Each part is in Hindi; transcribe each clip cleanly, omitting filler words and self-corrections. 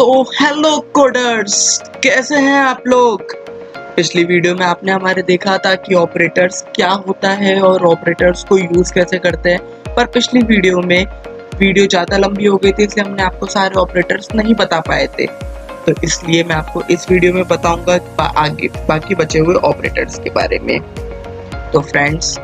तो हेलो कोडर्स, कैसे हैं आप लोग। पिछली वीडियो में आपने हमारे देखा था कि ऑपरेटर्स क्या होता है और ऑपरेटर्स को यूज़ कैसे करते हैं। पर पिछली वीडियो में वीडियो ज़्यादा लंबी हो गई थी, इसलिए हमने आपको सारे ऑपरेटर्स नहीं बता पाए थे। तो इसलिए मैं आपको इस वीडियो में बताऊंगा आगे बाकी बचे हुए ऑपरेटर्स के बारे में। तो फ्रेंड्स,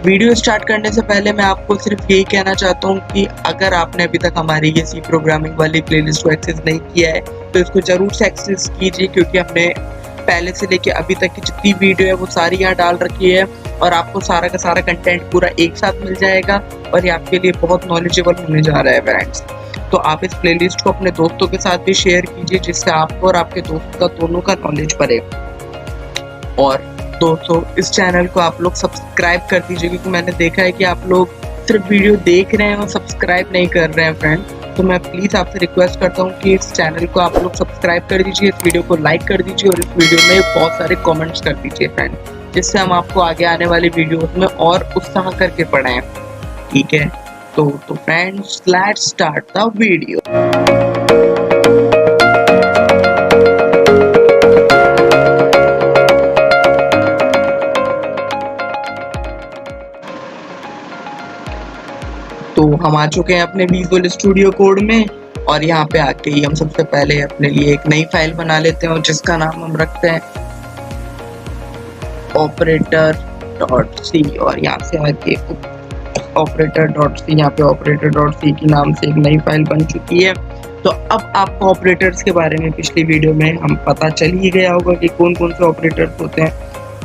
वीडियो स्टार्ट करने से पहले मैं आपको सिर्फ यही कहना चाहता हूँ कि अगर आपने अभी तक हमारी ये सी प्रोग्रामिंग वाली प्लेलिस्ट को एक्सेस नहीं किया है तो इसको ज़रूर से एक्सेस कीजिए, क्योंकि हमने पहले से लेके अभी तक की जितनी वीडियो है वो सारी यहाँ डाल रखी है और आपको सारा का सारा कंटेंट पूरा एक साथ मिल जाएगा और ये आपके लिए बहुत नॉलेजेबल होने जा रहा है फ्रेंड्स। तो आप इस प्लेलिस्ट को अपने दोस्तों के साथ भी शेयर कीजिए, जिससे आपको और आपके दोस्त का दोनों का नॉलेज बढ़े। और दोस्तों, इस चैनल को आप लोग सब्सक्राइब कर दीजिए, क्योंकि मैंने देखा है कि आप लोग सिर्फ वीडियो देख रहे हैं और सब्सक्राइब नहीं कर रहे हैं फ्रेंड। तो मैं प्लीज़ आपसे रिक्वेस्ट करता हूँ कि इस चैनल को आप लोग सब्सक्राइब कर दीजिए, इस वीडियो को लाइक कर दीजिए और इस वीडियो में बहुत सारे कमेंट्स कर दीजिए फ्रेंड, जिससे हम आपको आगे आने वाली वीडियोस में और उत्साह करके पढ़ाएं। ठीक है, तो friends, let's start the video. तो हम आ चुके हैं अपने विजुअल स्टूडियो कोड में और यहाँ पे आके ही हम सबसे पहले अपने लिए एक नई फाइल बना लेते हैं और जिसका नाम हम रखते हैं operator.c। और यहाँ से आके operator.c, यहाँ पे operator.c के नाम से एक नई फाइल बन चुकी है। तो अब आपको ऑपरेटर्स के बारे में पिछली वीडियो में हम पता चल ही गया होगा कि कौन कौन से ऑपरेटर्स होते हैं।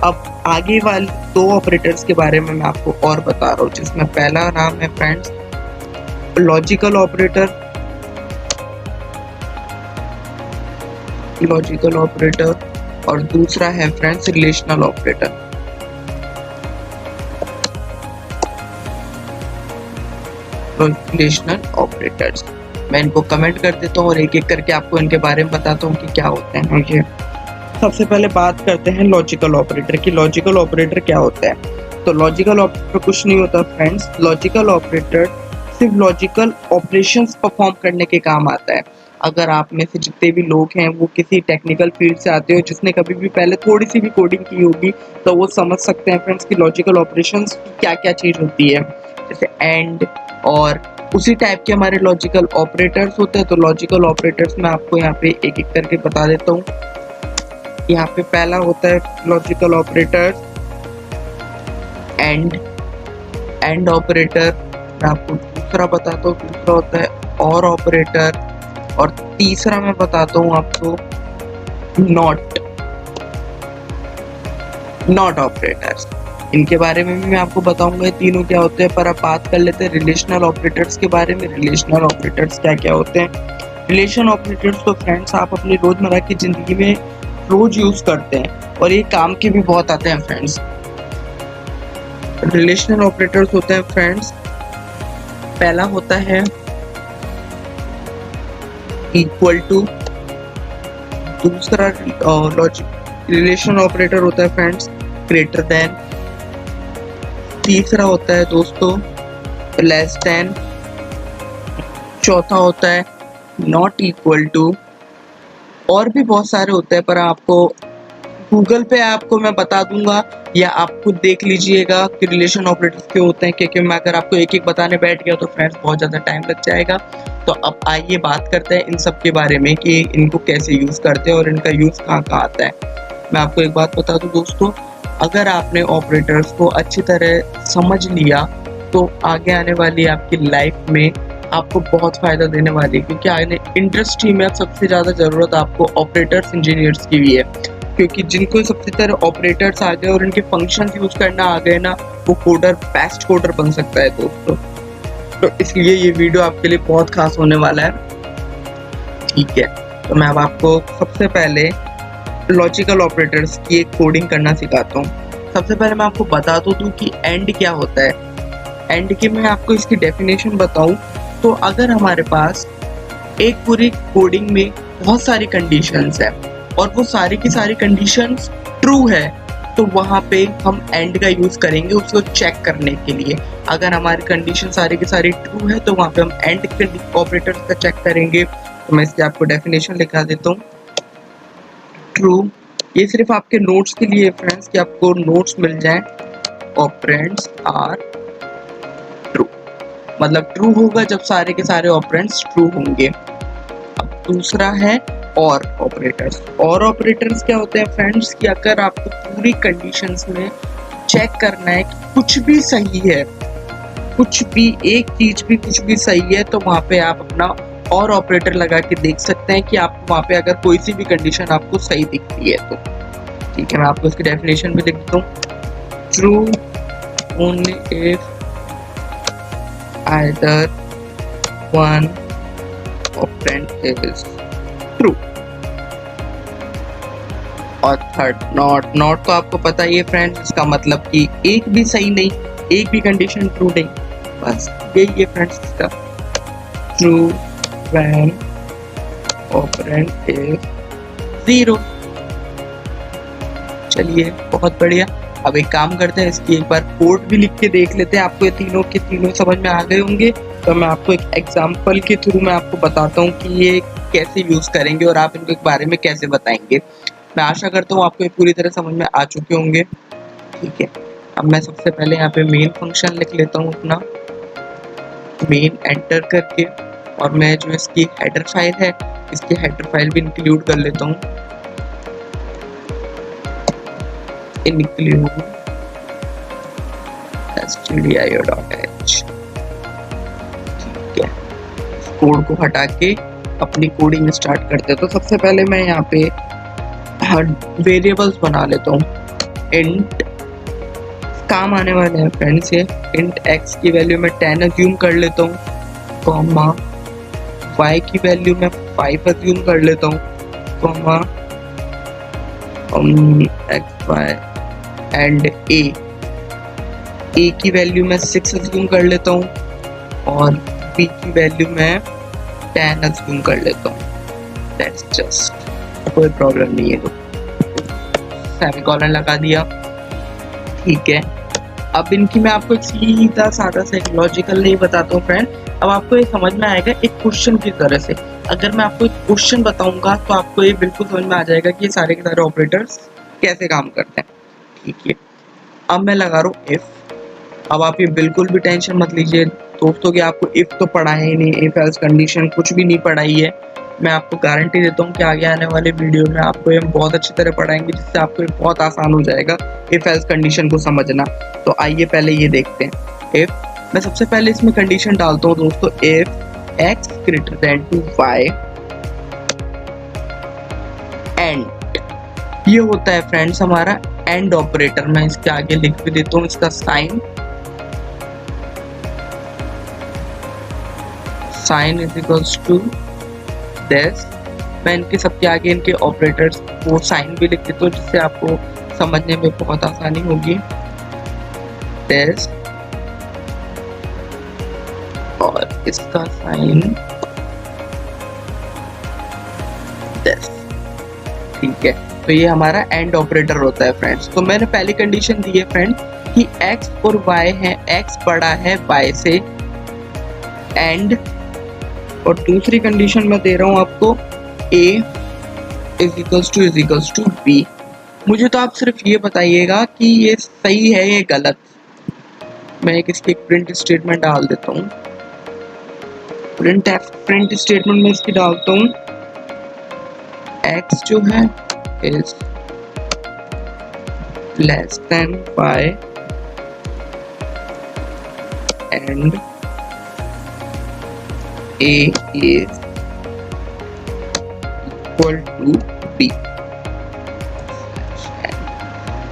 अब आगे वाले दो ऑपरेटर्स के बारे में मैं आपको और बता रहा हूँ, जिसमें पहला नाम है फ्रेंड्स लॉजिकल ऑपरेटर और दूसरा है friends relational operator. Relational operators मैं इनको कमेंट कर देता हूँ और एक एक करके आपको इनके बारे में बताता हूँ कि क्या होते हैं। ये सबसे पहले बात करते हैं लॉजिकल ऑपरेटर की। लॉजिकल ऑपरेटर क्या होता है? तो लॉजिकल ऑपरेटर कुछ नहीं होता फ्रेंड्स। लॉजिकल ऑपरेटर सिर्फ लॉजिकल ऑपरेशंस परफॉर्म करने के काम आता है। अगर आप में से जितने भी लोग हैं वो किसी टेक्निकल फील्ड से आते हो, जिसने कभी भी पहले थोड़ी सी भी कोडिंग की होगी, तो वो समझ सकते हैं फ्रेंड्स कि लॉजिकल ऑपरेशंस क्या क्या चीज़ होती है। जैसे एंड और उसी टाइप के हमारे लॉजिकल ऑपरेटर्स होते हैं। तो लॉजिकल ऑपरेटर्स मैं आपको यहाँ पे एक एक करके बता देता हूँ। यहाँ पे पहला होता है लॉजिकल ऑपरेटर एंड ऑपरेटर। मैं आपको दूसरा बताता हूँ, दूसरा होता है और ऑपरेटर, और तीसरा मैं बताता हूँ आपको नॉट ऑपरेटर्स। इनके बारे में भी मैं आपको बताऊंगा ये तीनों क्या होते हैं। पर अब बात कर लेते हैं रिलेशनल ऑपरेटर्स के बारे में। रिलेशनल ऑपरेटर्स क्या क्या होते हैं? रिलेशन ऑपरेटर्स तो फ्रेंड्स आप अपनी रोजमर्रा की जिंदगी में रोज यूज करते हैं और ये काम के भी बहुत आते हैं फ्रेंड्स। रिलेशनल ऑपरेटर्स होते हैं फ्रेंड्स, पहला होता है इक्वल टू, दूसरा रिलेशन ऑपरेटर होता है फ्रेंड्स ग्रेटर देन, तीसरा होता है दोस्तों लेस देन, चौथा होता है नॉट इक्वल टू, और भी बहुत सारे होते हैं पर आपको गूगल पे आपको मैं बता दूंगा या आप खुद देख लीजिएगा कि रिलेशन ऑपरेटर्स क्यों होते हैं, क्योंकि मैं अगर आपको एक एक बताने बैठ गया तो फ्रेंड्स बहुत ज़्यादा टाइम लग जाएगा। तो अब आइए बात करते हैं इन सब के बारे में कि इनको कैसे यूज़ करते हैं और इनका यूज़ कहाँ कहाँ आता है। मैं आपको एक बात बता दूँ दोस्तों, अगर आपने ऑपरेटर्स को अच्छी तरह समझ लिया तो आगे आने वाली आपकी लाइफ में आपको बहुत फ़ायदा देने वाली है, क्योंकि आगे इंडस्ट्री में अब सबसे ज़्यादा ज़रूरत आपको ऑपरेटर्स इंजीनियर्स की भी है, क्योंकि जिनको सबसे तरह ऑपरेटर्स आ गए और इनके फंक्शंस यूज़ करना आ गए ना, वो कोडर बेस्ट कोडर बन सकता है दोस्तों। तो इसलिए ये वीडियो आपके लिए बहुत खास होने वाला है। ठीक है, तो मैं अब आपको सबसे पहले लॉजिकल ऑपरेटर्स की एक कोडिंग करना सिखाता हूँ। सबसे पहले मैं आपको बता दूँ कि एंड क्या होता है। एंड की मैं आपको इसकी डेफिनेशन बताऊँ तो अगर हमारे पास एक पूरी कोडिंग में बहुत सारी कंडीशंस है और वो सारी की सारी कंडीशंस ट्रू है, तो वहाँ पे हम एंड का यूज़ करेंगे उसको चेक करने के लिए। अगर हमारी कंडीशन सारी की सारी ट्रू है तो वहाँ पे हम एंड के ऑपरेटर्स का चेक करेंगे, तो मैं इसकी आपको डेफिनेशन लिखा देता हूँ। ट्रू, ये सिर्फ आपके नोट्स के लिए फ्रेंड्स, कि आपको नोट्स मिल जाए। ऑपरेंड्स आर ट्रू, मतलब ट्रू होगा जब सारे के सारे ऑपरेंड्स ट्रू होंगे। अब दूसरा है और ऑपरेटर्स। और ऑपरेटर्स क्या होते हैं फ्रेंड्स, कि अगर आपको पूरी कंडीशंस में चेक करना है कि कुछ भी सही है, कुछ भी एक चीज भी कुछ भी सही है, तो वहां पे आप अपना और ऑपरेटर लगा के देख सकते हैं कि आपको वहां पे अगर कोई सी भी कंडीशन आपको सही दिखती है तो। ठीक है, मैं आपको इसकी डेफिनेशन भी लिख देता हूँ। True only if either one operand is true. और थर्ड नॉट। नॉट तो आपको पता ही है फ्रेंड्स, इसका मतलब कि एक भी सही नहीं, एक भी कंडीशन ट्रू नहीं, बस यही है फ्रेंड्स इसका। True when operand is zero. चलिए बहुत बढ़िया। अब एक काम करते हैं, इसकी एक बार कोड भी लिख के देख लेते हैं। आपको ये तीनों के तीनों समझ में आ गए होंगे, तो मैं आपको एक एग्जांपल के थ्रू मैं आपको बताता हूँ कि ये कैसे यूज करेंगे और आप इनके बारे में कैसे बताएंगे। मैं आशा करता हूँ आपको ये पूरी तरह समझ में आ चुके होंगे। ठीक है, अब मैं सबसे पहले यहाँ पे मेन फंक्शन लिख लेता हूँ अपना, मेन एंटर करके, और मैं जो इसकी हेडर फाइल है, इसकी हेडर फाइल भी इंक्लूड कर लेता हूँ। include stdio.h। ठीक है, कोड को हटा के अपनी कोडिंग स्टार्ट करते हैं। तो सबसे पहले मैं यहाँ पे वेरिएबल्स बना लेता हूँ। इंट काम आने वाले हैं फ्रेंड्स ये। इंट x की वैल्यू में 10 अज्यूम कर लेता हूँ, कॉमा y की वैल्यू में 5 अज्यूम कर लेता हूँ, कॉमा xy एंड a की वैल्यू में 6 अज्यूम कर लेता हूँ, और b की वैल्यू में 10 अज्यूम कर लेता हूँ। दैट्स जस्ट, कोई प्रॉब्लम नहीं है। तो सेमीकोलन लगा दिया। ठीक है, अब इनकी मैं आपको एक सीधा साधा सा एक लॉजिकल नहीं बताता हूँ फ्रेंड। अब आपको ये समझ में आएगा एक क्वेश्चन की तरह से। अगर मैं आपको एक क्वेश्चन बताऊंगा तो आपको ये बिल्कुल समझ में आ जाएगा कि ये सारे के सारे ऑपरेटर्स कैसे काम करते हैं। ठीक है, अब मैं लगा रहा हूँ इफ। अब आप ये बिल्कुल भी टेंशन मत लीजिए दोस्तों कि आपको इफ तो पढ़ा ही नहीं, इफ एल्स कंडीशन कुछ भी नहीं पढ़ाई है। मैं आपको गारंटी देता हूँ कि आगे आने वाले वीडियो में आपको ये बहुत अच्छी तरह पढ़ाएंगे, जिससे आपको ये बहुत आसान हो जाएगा इफ एल्स कंडीशन को समझना। तो आइए पहले ये देखते हैं। इफ मैं सबसे पहले इसमें कंडीशन डालता हूँ दोस्तों, if x greater than to y and, ये होता है फ्रेंड्स हमारा एंड ऑपरेटर। मैं इसके आगे लिख भी देता हूँ इसका sign. Sign is equals to this. मैं इनके सबके आगे इनके ऑपरेटर्स को साइन भी लिख देता हूँ, जिससे आपको समझने में बहुत आसानी होगी। दिस और इसका साइन दिस। ठीक है, तो ये हमारा एंड ऑपरेटर होता है फ्रेंड्स। तो मैंने पहली कंडीशन दी है फ्रेंड कि x और y है, x बड़ा है y से, एंड, और दूसरी कंडीशन मैं दे रहा हूँ आपको a is equals to b। मुझे तो आप सिर्फ ये बताइएगा कि ये सही है ये गलत। मैं एक इसकी प्रिंट स्टेटमेंट डाल देता हूँ। प्रिंट स्टेटमेंट में इसकी डालता हूँ x जो है is less than y and a is equal to b।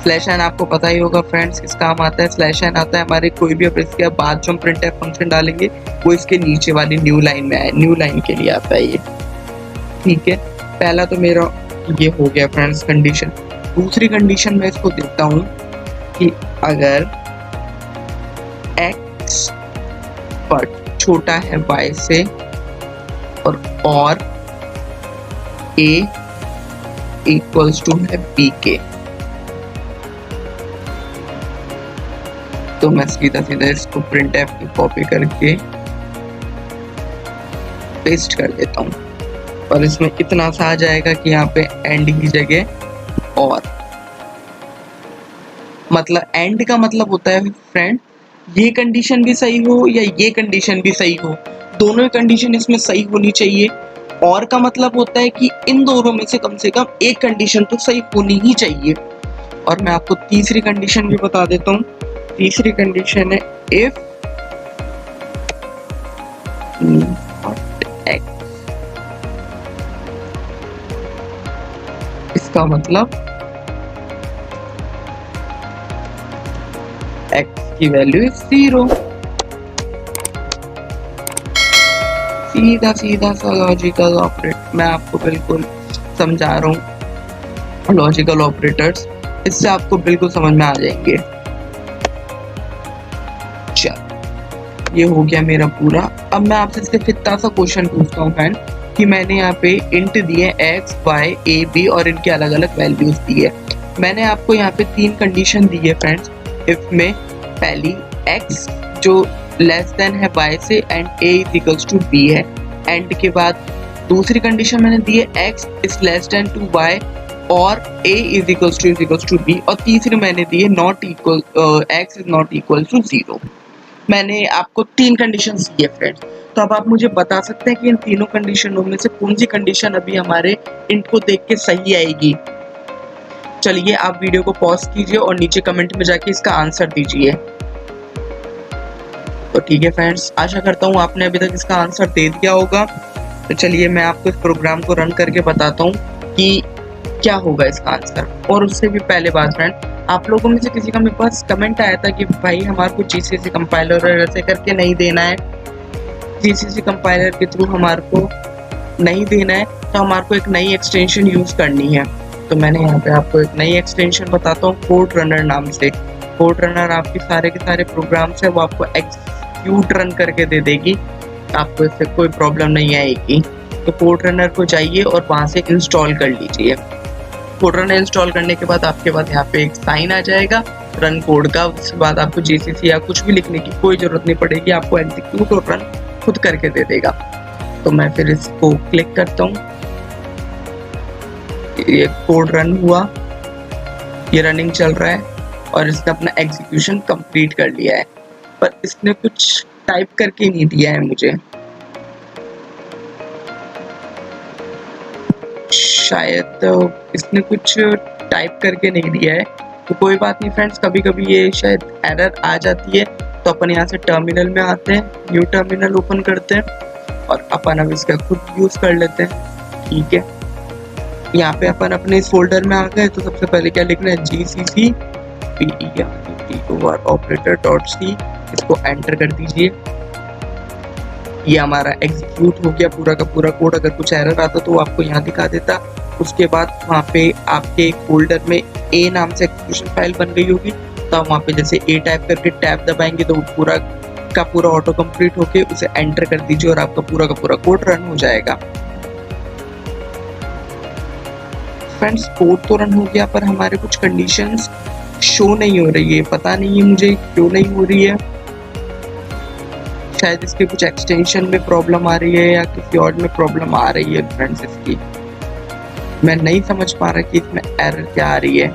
Slash n आपको पता ही होगा फ्रेंड्स किस काम आता है। स्लैश एन आता है हमारे कोई भी, अब इसके बाद जो हम प्रिंटफ फंक्शन डालेंगे वो इसके नीचे वाली न्यू लाइन में आए, न्यू लाइन के लिए आता है ये। ठीक है, पहला तो मेरा ये हो गया फ्रेंड्स कंडीशन। दूसरी कंडीशन मैं इसको देता हूँ कि अगर x पर छोटा है y से और a इक्वल्स टू है b के, तो मैं सीधा सीधा इसको प्रिंटफ की कॉपी करके पेस्ट कर देता हूँ। और इसमें इतना सा आ जाएगा कि यहाँ पे एंड की जगह और, मतलब एंड का मतलब होता है फ्रेंड ये कंडीशन भी सही हो या ये कंडीशन भी सही हो, दोनों ही कंडीशन इसमें सही होनी चाहिए। और का मतलब होता है कि इन दोनों में से कम एक कंडीशन तो सही होनी ही चाहिए। और मैं आपको तीसरी कंडीशन भी बता देता हूँ। तीसरी कंडीशन है इफ नॉट एक्स, इसका मतलब x की वैल्यू इज 0। सीधा सीधा सा लॉजिकल ऑपरेट मैं आपको बिल्कुल समझा रहा हूँ, लॉजिकल ऑपरेटर्स, इससे आपको बिल्कुल समझ में आ जाएंगे। चल ये हो गया मेरा पूरा। अब मैं आपसे इसके फिफ्थ सा क्वेश्चन पूछता हूँ फ्रेंड कि मैंने यहाँ पे इंट दिए x, y, a, b और इनके अलग अलग वैल्यूज दी है। मैंने आपको यहाँ पे 3 कंडीशन दी है फ्रेंड्स। इफ में पहली x जो लेस देन है y से and a is equals to b है। एंड के बाद दूसरी कंडीशन मैंने दी है x is less than to y और a is equals to b। और तीसरी मैंने दी है not equal x is not equal to 0। मैंने आपको 3 कंडीशन दी है फ्रेंड्स। तो अब आप मुझे बता सकते हैं कि इन तीनों कंडीशनों में से कौन सी कंडीशन अभी हमारे इंट को देख के सही आएगी। चलिए आप वीडियो को पॉज कीजिए और नीचे कमेंट में जाके इसका आंसर दीजिए। तो ठीक है फ्रेंड्स, आशा करता हूँ आपने अभी तक इसका आंसर दे दिया होगा। तो चलिए मैं आपको इस प्रोग्राम को रन करके बताता हूँ कि क्या होगा इसका आंसर। और उससे भी पहले बात फ्रेंड, आप लोगों में से किसी का मेरे पास कमेंट आया था कि भाई हमारे को जीसीसी कंपाइलर ऐसे करके नहीं देना है, जीसीसी कंपाइलर के थ्रू हमारे को नहीं देना है, तो हमारे को एक नई एक्सटेंशन यूज करनी है। तो मैंने यहाँ पे आपको एक नई एक्सटेंशन बताता हूँ कोड रनर नाम से। कोड रनर आपके सारे के सारे प्रोग्राम्स है वो आपको एक्सिक्यूट रन करके दे देगी, आपको इससे कोई प्रॉब्लम नहीं आएगी। तो कोड रनर को जाइए और वहाँ से इंस्टॉल कर लीजिए। कोड रनर इंस्टॉल करने के बाद आपके पास यहाँ पे एक साइन आ जाएगा रन कोड का। उसके बाद आपको जीसीसी या कुछ भी लिखने की कोई जरूरत नहीं पड़ेगी, आपको एग्जीक्यूट और रन खुद करके दे देगा। तो मैं फिर इसको क्लिक करता हूँ, ये कोड रन हुआ, ये रनिंग चल रहा है और इसने अपना एग्जीक्यूशन कंप्लीट कर लिया है। पर इसने कुछ टाइप करके नहीं दिया है मुझे, शायद इसने कुछ टाइप करके नहीं दिया है। तो कोई बात नहीं फ्रेंड्स, कभी कभी ये शायद एरर आ जाती है। तो अपन यहाँ से टर्मिनल में आते हैं, न्यू टर्मिनल ओपन करते हैं और अपन अब इसका खुद यूज कर लेते हैं। ठीक है, यहाँ पे अपन अपने इस फोल्डर में आ गए। तो सबसे पहले क्या लिखना है, GCC operator.c, इसको एंटर कर दीजिए। ये हमारा एग्जीक्यूट हो गया पूरा का पूरा कोड। अगर कुछ एरर आता तो आपको यहाँ दिखा देता। उसके बाद वहाँ पे आपके फोल्डर में A नाम से एक्सक्यूशन फाइल बन गई होगी। तो वहाँ पे जैसे A टाइप करके टैब दबाएंगे तो पूरा का पूरा ऑटो कंप्लीट होके उसे एंटर कर दीजिए और आपका पूरा का पूरा कोड रन हो जाएगा। फ्रेंड्स कोड तो रन हो गया पर हमारे कुछ कंडीशंस शो नहीं हो रही है। पता नहीं है मुझे क्यों नहीं हो रही है, शायद इसके कुछ एक्सटेंशन में प्रॉब्लम आ रही है या किसी और में प्रॉब्लम आ रही है फ्रेंड्स। इसकी मैं नहीं समझ पा रहा कि इसमें एरर क्या आ रही है।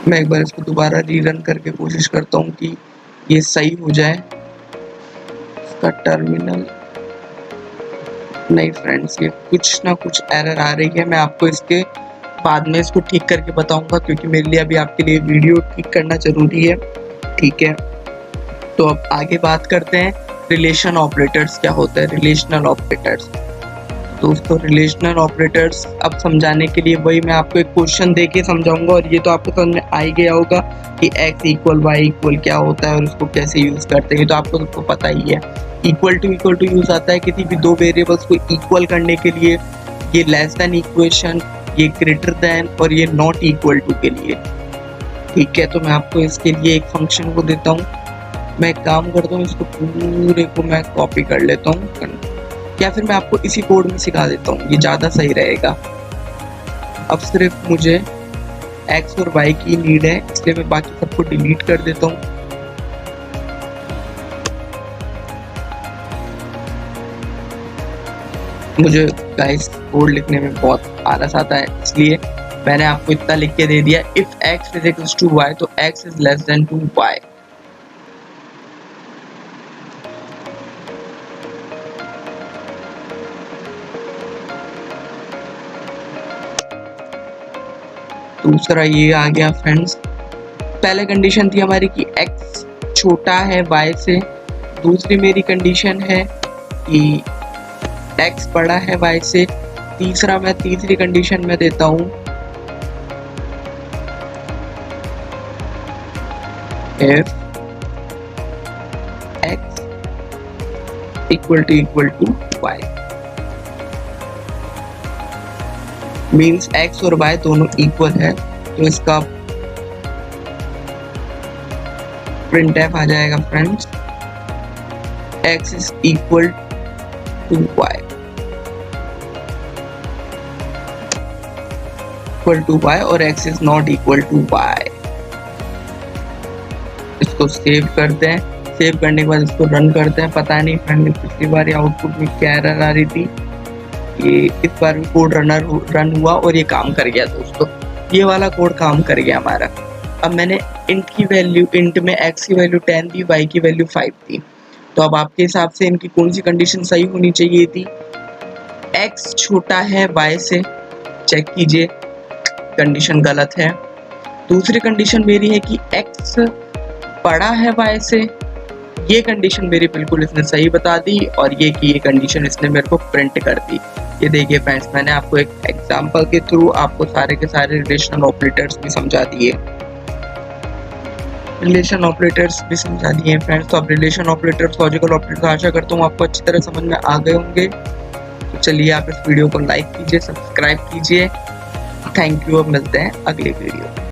मैं एक बार इसको दोबारा रीरन करके कोशिश करता हूँ कि ये सही हो जाए। इसका टर्मिनल नहीं फ्रेंड्स, ये कुछ ना कुछ एरर आ रही है। मैं आपको इसके बाद में इसको ठीक करके बताऊंगा, क्योंकि मेरे लिए अभी आपके लिए वीडियो ठीक करना जरूरी है। ठीक है, तो अब आगे बात करते हैं रिलेशन ऑपरेटर्स क्या होता है। रिलेशनल ऑपरेटर्स दोस्तों, रिलेशनल ऑपरेटर्स अब समझाने के लिए वही मैं आपको एक क्वेश्चन दे के समझाऊंगा और ये तो आपको समझ में आ ही गया होगा कि x इक्वल y इक्वल क्या होता है और उसको कैसे यूज करते हैं। तो आपको सबको पता ही है। इक्वल टू यूज आता है किसी भी दो वेरिएबल्स को इक्वल करने के लिए। ये लेस देन इक्वेशन, ये ग्रेटर देन और ये नॉट इक्वल टू के लिए। ठीक है, तो मैं आपको इसके लिए एक फंक्शन को देता हूँ। मैं एक काम करता हूँ, इसको पूरे को मैं कॉपी कर लेता हूँ या फिर मैं आपको इसी कोड में सिखा देता हूँ, ये ज़्यादा सही रहेगा। अब सिर्फ मुझे x और y की नीड है, इसलिए मैं बाकी सबको डिलीट कर देता हूँ। मुझे गाइस कोड लिखने में बहुत आलस आता है, इसलिए मैंने आपको इतना लिख के दे दिया, if x is equals to y तो x is less than to y। दूसरा ये आ गया फ्रेंड्स, पहले कंडीशन थी हमारी कि x छोटा है y से, दूसरी मेरी कंडीशन है कि x बड़ा है y से, तीसरा मैं तीसरी कंडीशन में देता हूँ if x equal to y means x और y दोनों इक्वल है, तो इसका printf आ जाएगा friends x is equal to y, equal to y और x is not equal to y। इसको सेव करते हैं, सेव करने के बाद इसको रन करते हैं। पता नहीं फ्रेंड पिछली बार आउटपुट में क्या एरर आ रही थी, ये इस बार भी कोड रन हुआ और ये काम कर गया दोस्तों, ये वाला कोड काम कर गया हमारा। अब मैंने इंट की वैल्यू, इंट में x की वैल्यू 10 दी, y की वैल्यू 5 थी, तो अब आपके हिसाब से इनकी कौन सी कंडीशन सही होनी चाहिए थी? x छोटा है y से, चेक कीजिए कंडीशन गलत है। दूसरी कंडीशन मेरी है कि x बड़ा है y से, ये कंडीशन मेरी बिल्कुल इसने सही बता दी, और ये कि ये कंडीशन इसने मेरे को प्रिंट कर दी। ये देखिए फ्रेंड्स, मैंने आपको एक एग्जांपल के थ्रू आपको सारे के सारे रिलेशनल ऑपरेटर्स भी समझा दिए, रिलेशन ऑपरेटर्स भी समझा दिए हैं फ्रेंड्स। तो अब रिलेशन ऑपरेटर्स, लॉजिकल ऑपरेटर्स आशा करता हूँ आपको अच्छी तरह समझ में आ गए होंगे। तो चलिए आप इस वीडियो को लाइक कीजिए, सब्सक्राइब कीजिए। थैंक यू, अब मिलते हैं अगले वीडियो में।